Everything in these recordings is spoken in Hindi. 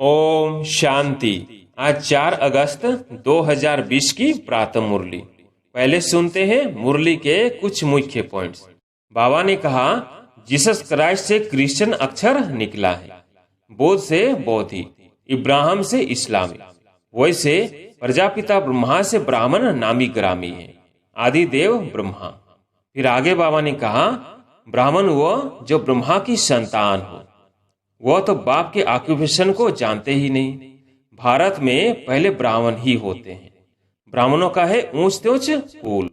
ओम शांति। आज 4 अगस्त 2020 की प्रातः मुरली। पहले सुनते हैं मुरली के कुछ मुख्य पॉइंट्स। बाबा ने कहा, जीसस क्राइस्ट से क्रिश्चियन अक्षर निकला है, बोध से बोधि, इब्राहिम से इस्लामी, वैसे प्रजापिता ब्रह्मा से ब्राह्मण नामी ग्रामी है, आदि देव ब्रह्मा। फिर आगे बाबा ने कहा, ब्राह्मण वो जो ब्रह्मा की संतान हो, वह तो बाप के ऑक्यूपेशन को जानते ही नहीं। भारत में पहले ब्राह्मण ही होते हैं। ब्राह्मणों का है ऊंच तेऊच कुल।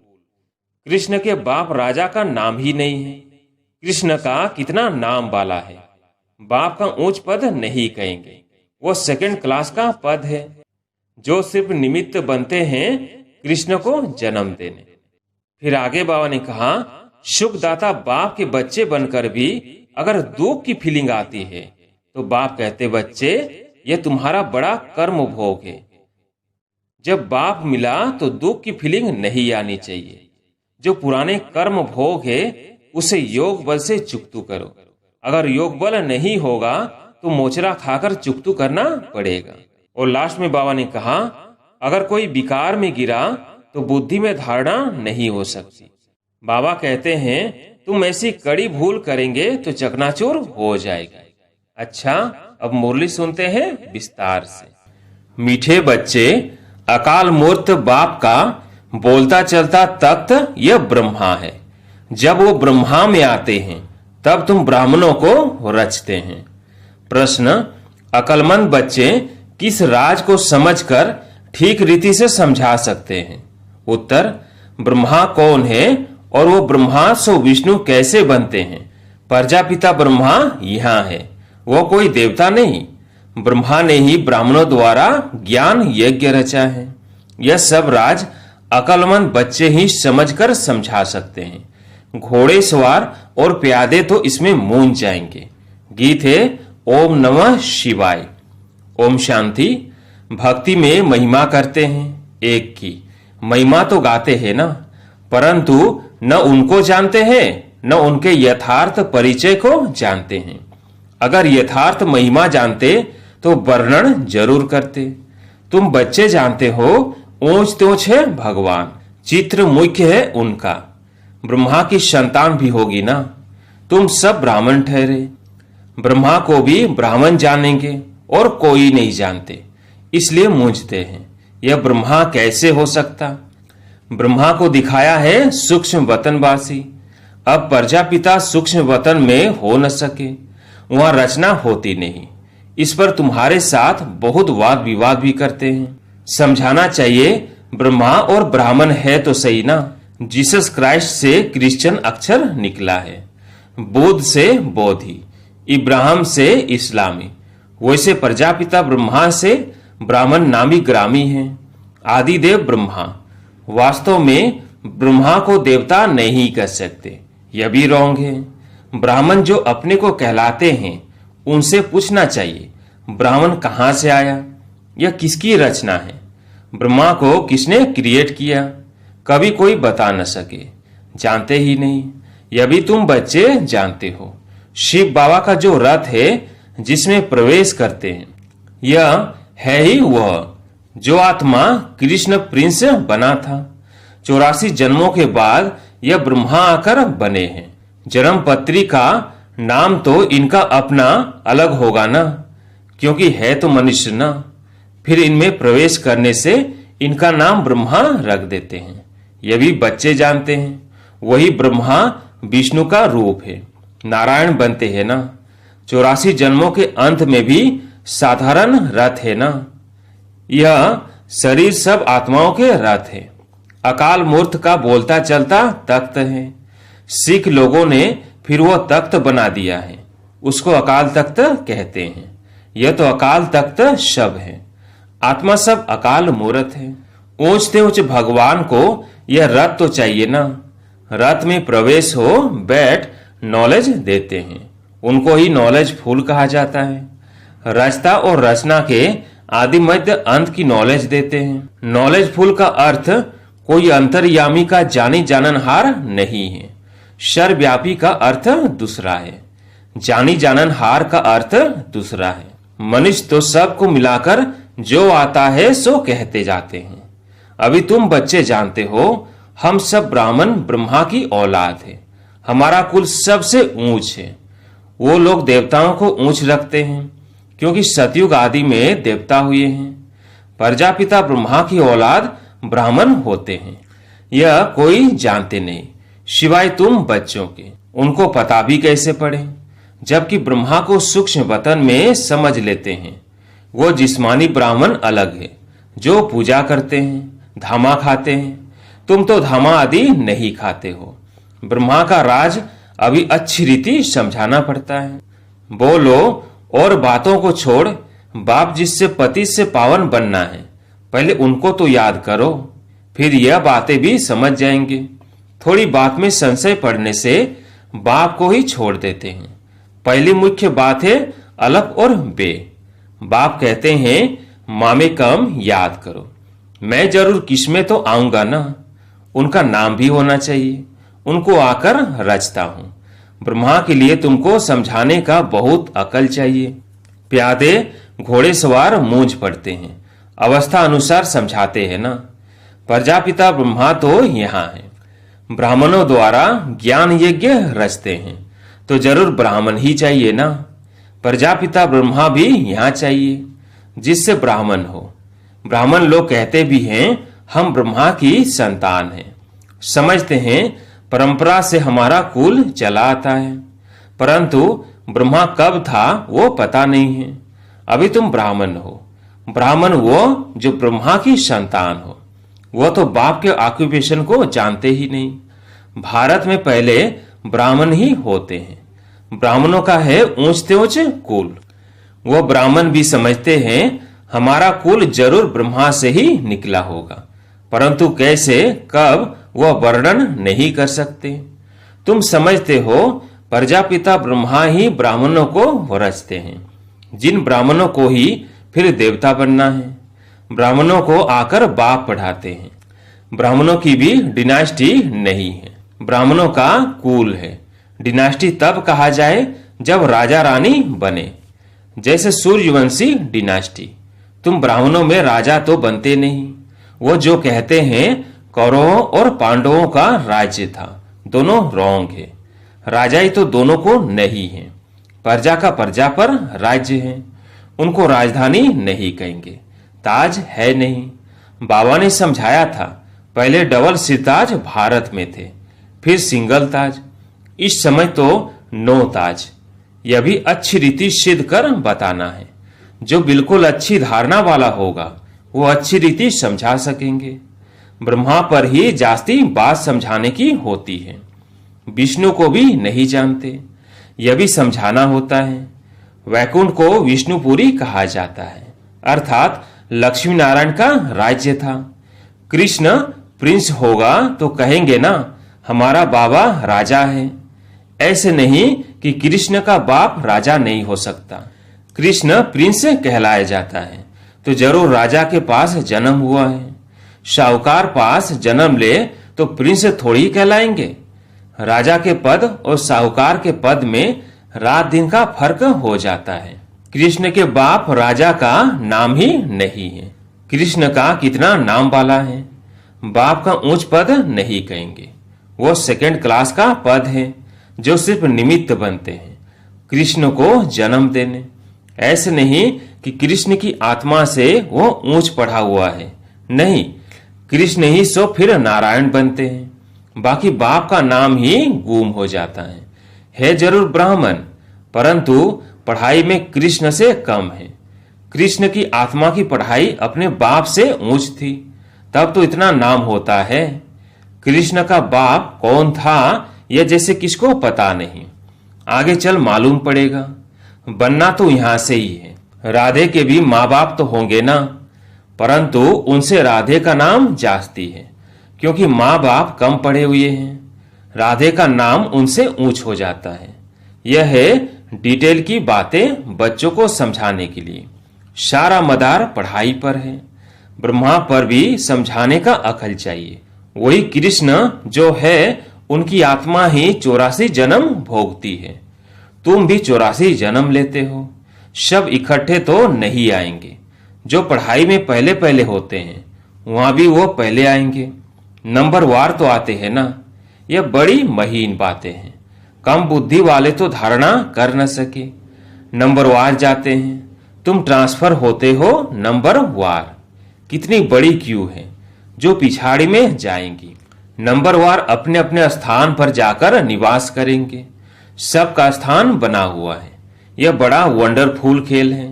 कृष्ण के बाप राजा का नाम ही नहीं है। कृष्ण का कितना नाम वाला है। बाप का ऊंच पद नहीं कहेंगे, वो सेकंड क्लास का पद है, जो सिर्फ निमित्त बनते हैं कृष्ण को जन्म देने। फिर आगे बाबा ने कहा, सुखदाता बाप के बच्चे बनकर भी अगर दुख की फीलिंग आती है तो बाप कहते, बच्चे ये तुम्हारा बड़ा कर्म भोग है। जब बाप मिला तो दुख की फीलिंग नहीं आनी चाहिए। जो पुराने कर्म भोग है उसे योग बल से चुकतू करो। अगर योग बल नहीं होगा तो मोचरा खाकर चुकतू करना पड़ेगा। और लास्ट में बाबा ने कहा, अगर कोई विकार में गिरा तो बुद्धि में धारणा नहीं हो सकती। बाबा कहते हैं, तुम ऐसी कड़ी भूल करेंगे तो चकनाचूर हो जाएगा। अच्छा, अब मुरली सुनते हैं विस्तार से। मीठे बच्चे, अकाल मूर्त बाप का बोलता चलता तख्त यह ब्रह्मा है। जब वो ब्रह्मा में आते हैं तब तुम ब्राह्मणों को रचते हैं। प्रश्न, अकलमंद बच्चे किस राज को समझकर ठीक रीति से समझा सकते हैं? उत्तर, ब्रह्मा कौन है और वो ब्रह्मा सो विष्णु कैसे बनते हैं? प्रजापिता ब्रह्मा यहाँ है, वो कोई देवता नहीं। ब्रह्मा ने ही ब्राह्मणों द्वारा ज्ञान यज्ञ रचा है। यह सब राज अकलमंद बच्चे ही समझकर समझा सकते हैं। घोड़े सवार और प्यादे तो इसमें मूंझ जाएंगे। गीत है ओम नमः शिवाय। ओम शांति। भक्ति में महिमा करते हैं एक की, महिमा तो गाते हैं ना, परंतु न उनको जानते हैं न उनके यथार्थ परिचय को जानते हैं। अगर यथार्थ महिमा जानते तो वर्णन जरूर करते। तुम बच्चे जानते हो ऊंच त्योच है भगवान, चित्र मुख्य है उनका। ब्रह्मा की संतान भी होगी ना। तुम सब ब्राह्मण ठहरे। ब्रह्मा को भी ब्राह्मण जानेंगे और कोई नहीं जानते, इसलिए मूंझते हैं। यह ब्रह्मा कैसे हो सकता? ब्रह्मा को दिखाया है सूक्ष्म वतनवासी। अब प्रजापिता सूक्ष्म वतन में हो न सके, वहां रचना होती नहीं। इस पर तुम्हारे साथ बहुत वाद विवाद भी करते हैं। समझाना चाहिए, ब्रह्मा और ब्राह्मण है तो सही ना। जीसस क्राइस्ट से क्रिश्चियन अक्षर निकला है, बोध से बोधि, इब्राहिम से इस्लामी, वैसे प्रजापिता ब्रह्मा से ब्राह्मण नामी ग्रामी है, आदि देव ब्रह्मा। वास्तव में ब्रह्मा को देवता नहीं कह सकते, यह भी रॉन्ग है। ब्राह्मण जो अपने को कहलाते हैं उनसे पूछना चाहिए, ब्राह्मण कहां से आया, यह किसकी रचना है? ब्रह्मा को किसने क्रिएट किया? कभी कोई बता न सके, जानते ही नहीं। यह भी तुम बच्चे जानते हो। शिव बाबा का जो रथ है जिसमें प्रवेश करते हैं, यह है ही वह जो आत्मा कृष्ण प्रिंस बना था। 84 जन्मों के बाद यह ब्रह्मा आकर बने हैं। जन्म पत्री का नाम तो इनका अपना अलग होगा ना, क्योंकि है तो मनुष्य ना। फिर इनमें प्रवेश करने से इनका नाम ब्रह्मा रख देते हैं। यह भी बच्चे जानते हैं। वही ब्रह्मा विष्णु का रूप है, नारायण बनते हैं ना। 84 जन्मों के अंत में भी साधारण रथ है ना। यह शरीर सब आत्माओं के रथ है। अकाल मूर्त का बोलता चलता तख्त है। सिख लोगों ने फिर वो तख्त बना दिया है, उसको अकाल तख्त कहते हैं। यह तो अकाल तख्त शब है। आत्मा सब अकाल मूर्त है। ऊंचते ऊंच भगवान को यह रथ तो चाहिए ना। रथ में प्रवेश हो, बैठ नॉलेज देते हैं, उनको ही नॉलेज फुल कहा जाता है। रचता और रचना के आदि मध्य अंत की नॉलेज देते हैं। नॉलेज फुल का अर्थ कोई अंतर्यामी का जानी जाननहार नहीं है। सर्वव्यापी का अर्थ दूसरा है, जानी जाननहार का अर्थ दूसरा है। मनुष्य तो सबको मिलाकर जो आता है सो कहते जाते हैं। अभी तुम बच्चे जानते हो, हम सब ब्राह्मण ब्रह्मा की औलाद है। हमारा कुल सबसे ऊंच है। वो लोग देवताओं को ऊंच रखते हैं क्योंकि सतयुग आदि में देवता हुए हैं। प्रजापिता ब्रह्मा की औलाद ब्राह्मण होते हैं, यह कोई जानते नहीं सिवाय तुम बच्चों के। उनको पता भी कैसे पड़े, जबकि ब्रह्मा को सूक्ष्म वतन में समझ लेते हैं। वो जिस्मानी ब्राह्मण अलग है, जो पूजा करते हैं, धामा खाते हैं। तुम तो धामा आदि नहीं खाते हो। ब्रह्मा का राज अभी अच्छी रीति समझाना पड़ता है। बोलो और बातों को छोड़, बाप जिससे पति से पावन बनना है, पहले उनको तो याद करो, फिर यह बातें भी समझ जाएंगे। थोड़ी बात में संशय पड़ने से बाप को ही छोड़ देते हैं। पहली मुख्य बात है अलग और बे। बाप कहते हैं मामे कम याद करो। मैं जरूर किस्में तो आऊंगा ना, उनका नाम भी होना चाहिए। उनको आकर रचता हूं। ब्रह्मा के लिए तुमको समझाने का बहुत अकल चाहिए। प्यादे घोड़े सवार मूंझ पड़ते हैं, अवस्था अनुसार समझाते हैं ना। प्रजापिता ब्रह्मा तो यहाँ है। ब्राह्मणों द्वारा ज्ञान यज्ञ रचते हैं, तो जरूर ब्राह्मण ही चाहिए ना। प्रजापिता ब्रह्मा भी यहाँ चाहिए, जिससे ब्राह्मण हो। ब्राह्मण लोग कहते भी हैं हम ब्रह्मा की संतान हैं। समझते हैं परंपरा से हमारा कुल चला आता है, परंतु ब्रह्मा कब था वो पता नहीं है। अभी तुम ब्राह्मण हो। ब्राह्मण वो जो ब्रह्मा की संतान हो। वो तो बाप के ऑक्यूपेशन को जानते ही नहीं। भारत में पहले ब्राह्मण ही होते हैं। ब्राह्मणों का है ऊंच से ऊंच कुल। वो ब्राह्मण भी समझते हैं हमारा कुल जरूर ब्रह्मा से ही निकला होगा, परंतु कैसे कब वह वर्णन नहीं कर सकते। तुम समझते हो प्रजापिता ब्रह्मा ही ब्राह्मणों को रचते हैं, जिन ब्राह्मणों को ही फिर देवता बनना है। ब्राह्मणों को आकर बाप पढ़ाते हैं। ब्राह्मणों की भी डिनास्टी नहीं है, ब्राह्मणों का कुल है। डिनास्टी तब कहा जाए जब राजा रानी बने, जैसे सूर्यवंशी डिनास्टी। तुम ब्राह्मणों में राजा तो बनते नहीं। वो जो कहते हैं कौरवों और पांडवों का राज्य था, दोनों रॉन्ग है। राजा ही तो दोनों को नहीं है। प्रजा का प्रजा पर राज्य है, उनको राजधानी नहीं कहेंगे, ताज है नहीं। बाबा ने समझाया था पहले डबल सिरताज भारत में थे, फिर सिंगल ताज, इस समय तो 9 ताज। यह भी अच्छी रीति सिद्ध कर बताना है। जो बिल्कुल अच्छी धारणा वाला होगा वो अच्छी रीति समझा सकेंगे। ब्रह्मा पर ही जास्ती बात समझाने की होती है। विष्णु को भी नहीं जानते, यह भी समझाना होता है। वैकुंठ को विष्णुपुरी कहा जाता है, अर्थात लक्ष्मी नारायण का राज्य था। कृष्ण प्रिंस होगा तो कहेंगे ना हमारा बाबा राजा है। ऐसे नहीं कि कृष्ण का बाप राजा नहीं हो सकता। कृष्ण प्रिंस कहलाया जाता है तो जरूर राजा के पास जन्म हुआ है। शाहूकार पास जन्म ले तो प्रिंस थोड़ी कहलाएंगे। राजा के पद और साहूकार के पद में रात दिन का फर्क हो जाता है। कृष्ण के बाप राजा का नाम ही नहीं है। कृष्ण का कितना नाम वाला है। बाप का ऊंच पद नहीं कहेंगे, वो सेकंड क्लास का पद है जो सिर्फ निमित्त बनते हैं कृष्ण को जन्म देने। ऐसे नहीं कि कृष्ण की आत्मा से वो ऊंच पढ़ा हुआ है, नहीं, कृष्ण ही सो फिर नारायण बनते हैं। बाकी बाप का नाम ही गुम हो जाता है जरूर ब्राह्मण, परंतु पढ़ाई में कृष्ण से कम है। कृष्ण की आत्मा की पढ़ाई अपने बाप से ऊंच थी, तब तो इतना नाम होता है। कृष्ण का बाप कौन था यह जैसे किसको पता नहीं, आगे चल मालूम पड़ेगा। बनना तो यहां से ही है। राधे के भी माँ बाप तो होंगे ना, परंतु उनसे राधे का नाम जास्ती है क्योंकि माँ बाप कम पढ़े हुए हैं। राधे का नाम उनसे ऊंच हो जाता है। यह है डिटेल की बातें बच्चों को समझाने के लिए। सारा मदार पढ़ाई पर है। ब्रह्मा पर भी समझाने का अकल चाहिए। वही कृष्ण जो है उनकी आत्मा ही 84 जन्म भोगती है। तुम भी 84 जन्म लेते हो। सब इकट्ठे तो नहीं आएंगे। जो पढ़ाई में पहले पहले होते हैं वहां भी वो पहले आएंगे। नंबर वार तो आते हैं ना। यह बड़ी महीन बातें हैं। कम बुद्धि वाले तो धारणा कर न सके। नंबर वार जाते हैं। तुम ट्रांसफर होते हो नंबर वार। कितनी बड़ी क्यू है जो पिछाड़ी में जाएंगी। नंबर वार अपने अपने स्थान पर जाकर निवास करेंगे। सबका स्थान बना हुआ है। यह बड़ा वंडरफुल खेल है,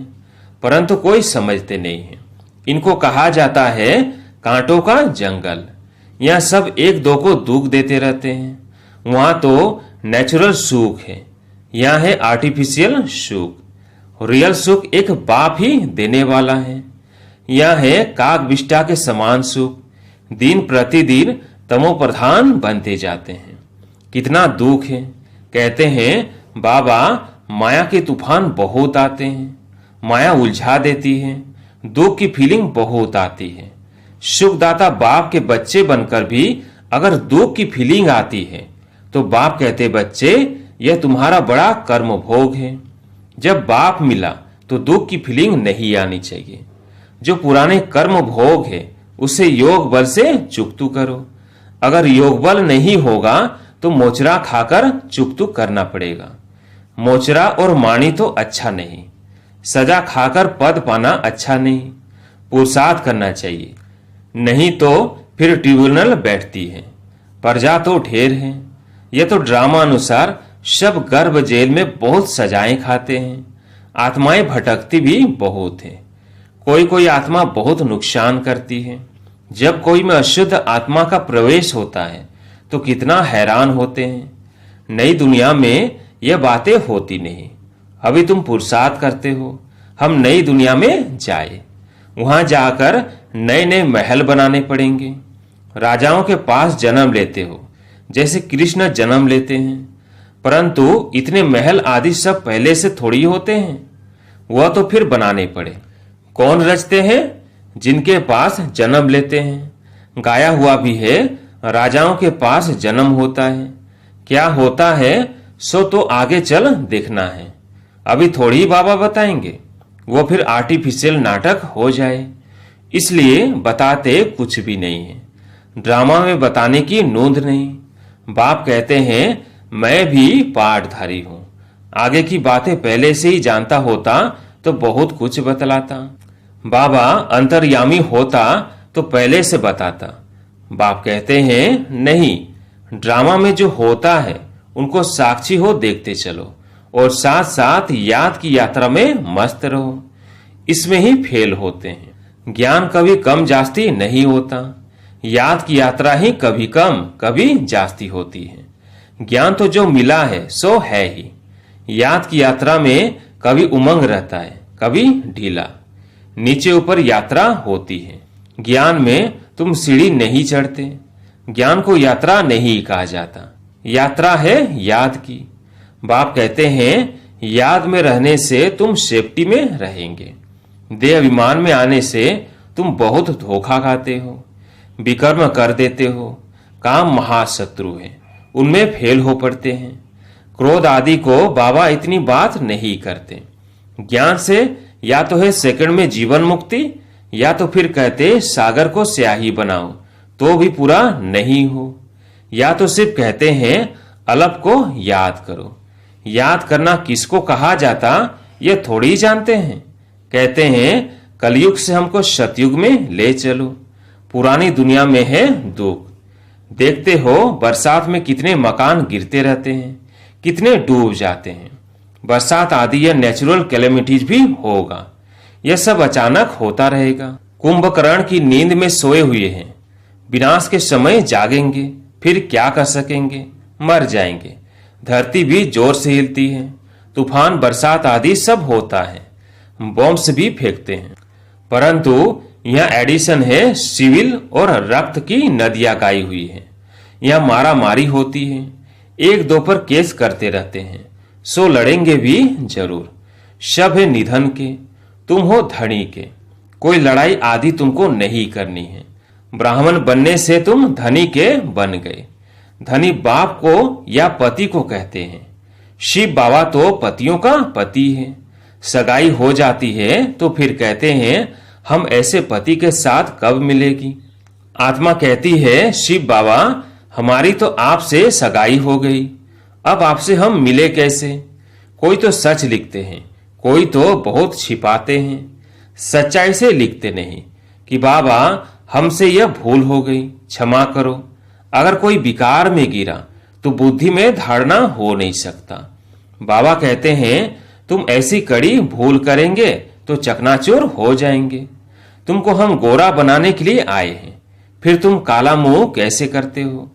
परंतु कोई समझते नहीं है। इनको कहा जाता है कांटों का जंगल। यह सब एक दो को दुख देते रहते हैं। वहां तो नेचुरल सुख है, यहां है आर्टिफिशियल सुख। रियल सुख एक बाप ही देने वाला है। यह है काग विष्टा के समान सुख। दिन प्रतिदिन तमो प्रधान बनते जाते हैं। कितना दुख है। कहते हैं बाबा माया के तूफान बहुत आते हैं, माया उलझा देती है, दुख की फीलिंग बहुत आती है। सुखदाता बाप के बच्चे बनकर भी अगर दुख की फीलिंग आती है तो बाप कहते बच्चे यह तुम्हारा बड़ा कर्म भोग है। जब बाप मिला तो दुख की फीलिंग नहीं आनी चाहिए। जो पुराने कर्म भोग है उसे योग बल से चुकतू करो। अगर योग बल नहीं होगा तो मोचरा खाकर चुकतू करना पड़ेगा। मोचरा और मानी तो अच्छा नहीं, सजा खाकर पद पाना अच्छा नहीं। पुरुषार्थ करना चाहिए, नहीं तो फिर ट्रिब्यूनल बैठती है। प्रजा तो ढेर है। यह तो ड्रामा अनुसार सब गर्भ जेल में बहुत सजाएं खाते हैं। आत्माएं भटकती भी बहुत है। कोई कोई आत्मा बहुत नुकसान करती है। जब कोई में अशुद्ध आत्मा का प्रवेश होता है तो कितना हैरान होते हैं। नई दुनिया में यह बातें होती नहीं। अभी तुम पुरुषार्थ करते हो हम नई दुनिया में जाए। वहां जाकर नए नए महल बनाने पड़ेंगे। राजाओं के पास जन्म लेते हो जैसे कृष्ण जन्म लेते हैं, परंतु इतने महल आदि सब पहले से थोड़ी होते हैं। वह तो फिर बनाने पड़े। कौन रचते हैं? जिनके पास जन्म लेते हैं। गाया हुआ भी है राजाओं के पास जन्म होता है। क्या होता है सो तो आगे चल देखना है। अभी थोड़ी बाबा बताएंगे, वो फिर आर्टिफिशियल नाटक हो जाए। इसलिए बताते कुछ भी नहीं है। ड्रामा में बताने की नोंद नहीं। बाप कहते हैं मैं भी पाठधारी हूं। आगे की बातें पहले से ही जानता होता तो बहुत कुछ बतलाता। बाबा अंतर्यामी होता तो पहले से बताता। बाप कहते हैं नहीं, ड्रामा में जो होता है उनको साक्षी हो देखते चलो और साथ साथ याद की यात्रा में मस्त रहो। इसमें ही फेल होते हैं। ज्ञान कभी कम जास्ती नहीं होता। याद की यात्रा ही कभी कम कभी जास्ती होती है। ज्ञान तो जो मिला है सो है ही। याद की यात्रा में कभी उमंग रहता है, कभी ढीला। नीचे ऊपर यात्रा होती है। ज्ञान में तुम सीढ़ी नहीं चढ़ते। ज्ञान को यात्रा नहीं कहा जाता। यात्रा है याद की। बाप कहते हैं याद में रहने से तुम सेफ्टी में रहेंगे। देह अभिमान में आने से तुम बहुत धोखा खाते हो, विकर्म कर देते हो। काम महाशत्रु है, उनमें फेल हो पड़ते हैं। क्रोध आदि को बाबा इतनी बात नहीं करते। ज्ञान से या तो है सेकंड में जीवन मुक्ति, या तो फिर कहते सागर को स्याही बनाओ तो भी पूरा नहीं हो, या तो सिर्फ कहते हैं अलग को याद करो। याद करना किसको कहा जाता ये थोड़ी जानते हैं। कहते हैं कलयुग से हमको सतयुग में ले चलो। पुरानी दुनिया में है दुख। देखते हो बरसात में कितने मकान गिरते रहते हैं, कितने डूब जाते हैं। बरसात आदि या नेचुरल कैलेमिटीज भी होगा। यह सब अचानक होता रहेगा। कुंभकर्ण की नींद में सोए हुए हैं, विनाश के समय जागेंगे, फिर क्या कर सकेंगे, मर जाएंगे। धरती भी जोर से हिलती है। तूफान बरसात आदि सब होता है। बॉम्ब्स भी फेंकते हैं, परंतु यहाँ एडिशन है सिविल और रक्त की नदियां गाई हुई है। यहाँ मारा मारी होती है। एक दो पर केस करते रहते हैं, सो लड़ेंगे भी जरूर। सब है निधन के, तुम हो धनी के। कोई लड़ाई आदि तुमको नहीं करनी है। ब्राह्मण बनने से तुम धनी के बन गए। धनी बाप को या पति को कहते हैं। शिव बाबा तो पतियों का पति है। सगाई हो जाती है तो फिर कहते हैं हम ऐसे पति के साथ कब मिलेगी। आत्मा कहती है शिव बाबा हमारी तो आपसे सगाई हो गई, अब आपसे हम मिले कैसे। कोई तो सच लिखते हैं, कोई तो बहुत छिपाते हैं, सच्चाई से लिखते नहीं कि बाबा हमसे यह भूल हो गई, क्षमा करो। अगर कोई विकार में गिरा तो बुद्धि में धारणा हो नहीं सकता। बाबा कहते हैं तुम ऐसी कड़ी भूल करेंगे तो चकनाचूर हो जाएंगे। तुमको हम गोरा बनाने के लिए आए हैं, फिर तुम काला मुंह कैसे करते हो।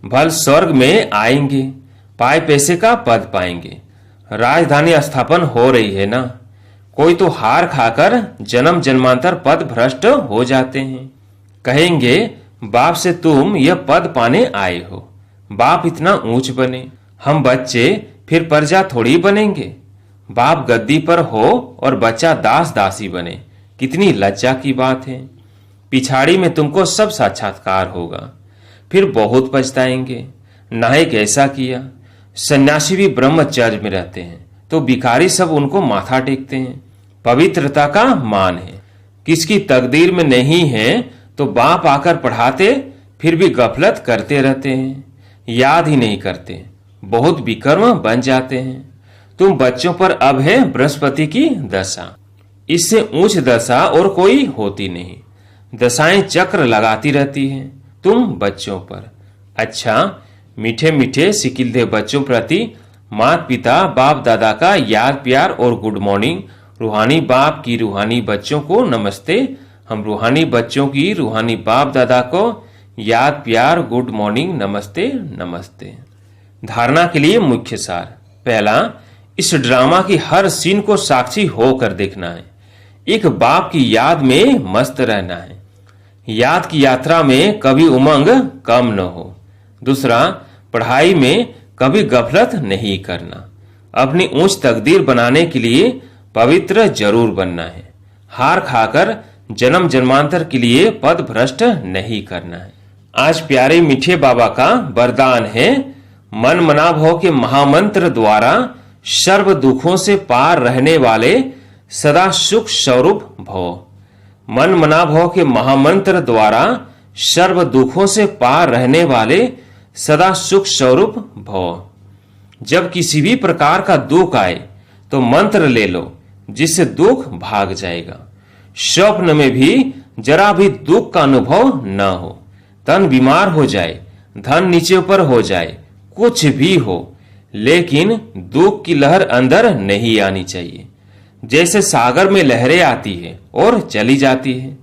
भल स्वर्ग में आएंगे, पाए पैसे का पद पाएंगे, राजधानी स्थापन हो रही है ना। कोई तो हार खाकर जन्म जन्मांतर पद भ्रष्ट हो जाते हैं। कहेंगे बाप से तुम यह पद पाने आए हो, बाप इतना ऊंच बने, हम बच्चे फिर प्रजा थोड़ी बनेंगे। बाप गद्दी पर हो और बच्चा दास दासी बने, कितनी लज्जा की बात है। पिछाड़ी में तुमको सब साक्षात्कार होगा, फिर बहुत पछताएंगे। नायक ऐसा किया। सन्यासी भी ब्रह्मचर्य में रहते हैं तो भिखारी सब उनको माथा टेकते हैं। पवित्रता का मान है, किसकी तकदीर में नहीं है तो बाप आकर पढ़ाते फिर भी गफलत करते रहते हैं, याद ही नहीं करते, बहुत विकर्म बन जाते हैं। तुम बच्चों पर अब है बृहस्पति की दशा, इससे ऊंच दशा और कोई होती नहीं। दशाएं चक्र लगाती रहती हैं तुम बच्चों पर। अच्छा, मीठे मीठे सिकिलदे बच्चों प्रति माता पिता बाप दादा का याद प्यार और गुड मॉर्निंग। रूहानी बाप की रूहानी बच्चों को नमस्ते। हम रूहानी बच्चों की रूहानी बाप दादा को याद प्यार गुड मॉर्निंग नमस्ते नमस्ते। धारणा के लिए मुख्य सार। पहला, इस ड्रामा की हर सीन को साक्षी होकर देखना है। एक बाप की याद में मस्त रहना है। याद की यात्रा में कभी उमंग कम न हो। दूसरा, पढ़ाई में कभी गफलत नहीं करना। अपनी ऊंच तकदीर बनाने के लिए पवित्र जरूर बनना है। हार खाकर जन्म जन्मांतर के लिए पद भ्रष्ट नहीं करना है। आज प्यारे मीठे बाबा का वरदान है, मन मनाभव के महामंत्र द्वारा सर्व दुखों से पार रहने वाले सदा सुख स्वरूप भव। मन मनाभव के महामंत्र द्वारा सर्व दुखों से पार रहने वाले सदा सुख स्वरूप भव। जब किसी भी प्रकार का दुख आए तो मंत्र ले लो, जिससे दुख भाग जाएगा। स्वप्न में भी जरा भी दुख का अनुभव न हो। तन बीमार हो जाए, धन नीचे ऊपर हो जाए, कुछ भी हो, लेकिन दुख की लहर अंदर नहीं आनी चाहिए। जैसे सागर में लहरें आती है और चली जाती है,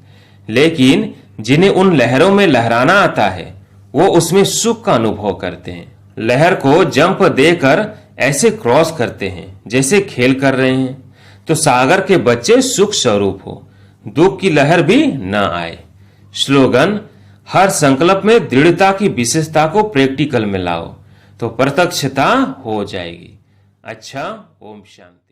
लेकिन जिन्हें उन लहरों में लहराना आता है वो उसमें सुख का अनुभव करते हैं। लहर को जंप देकर ऐसे क्रॉस करते हैं जैसे खेल कर रहे हैं। तो सागर के बच्चे सुख स्वरूप हो, दुख की लहर भी न आए। स्लोगन, हर संकल्प में दृढ़ता की विशेषता को प्रैक्टिकल में लाओ तो प्रत्यक्षता हो जाएगी। अच्छा, ओम शांति।